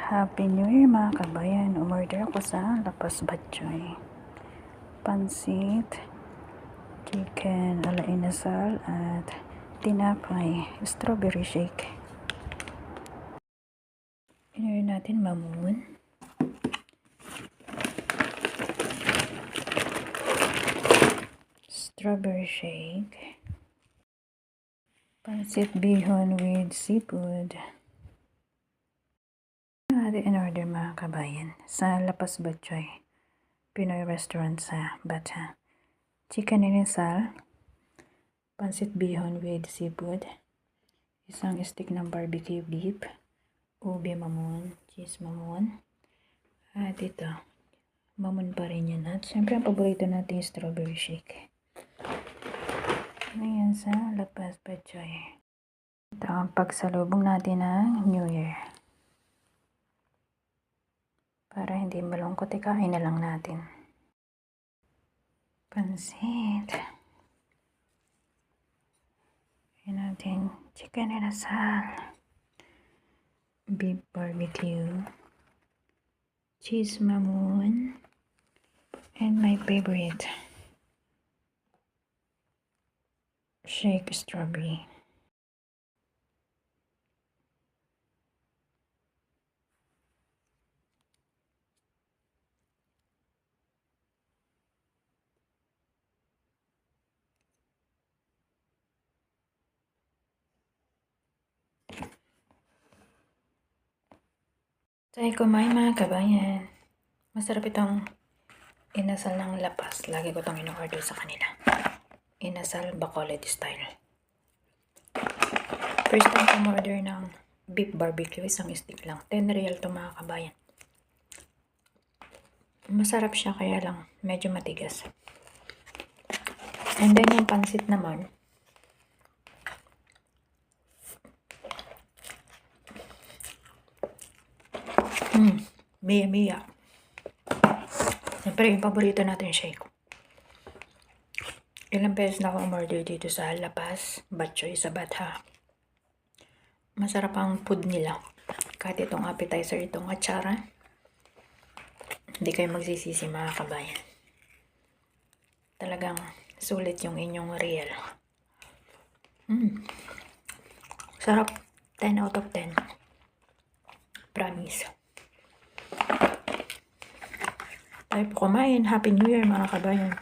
Happy New Year mga kabayan. Umorder ako sa Lapas Batchoy. Pansit, chicken ala inasal at tinapay, strawberry shake. Inorder natin mamoon. Strawberry shake. Pansit bihon with seafood. In order mga kabayan sa Lapas Batchoy, Pinoy restaurant sa Bata. Chicken inasal, pansit bihon with seafood, isang stick ng barbecue beef, ube mamon, cheese mamon, at ito, mamon pa rin yan. At syempre ang paborito natin yung strawberry shake. Ayan sa Lapas Batchoy. Ito ang pagsalubong natin ng New Year. Para hindi malungkot, ikain na lang natin. Pansit. Ayan natin chicken inasal, beef barbecue, cheese mamon, and my favorite, shake strawberry. Tayo kumain mga kabayan. Masarap itong inasal ng Lapas. Lagi ko itong in-order sa kanila. Inasal Bacolod style. First time ko order ng beef barbecue. Isang stick lang. 10 real ito mga kabayan. Masarap siya kaya lang medyo matigas. And then yung pansit naman. Mia. Siyempre, yung paborito natin shake. Ilang beses na ako umorder dito sa Lapas Batchoy sa Bata. Masarap ang food nila. Kahit itong appetizer, itong atsara, hindi kayo magsisisi mga kabayan. Talagang sulit yung inyong real. Sarap. 10 out of 10. Promise. Tayo po kumain. Happy New Year mga kabayan.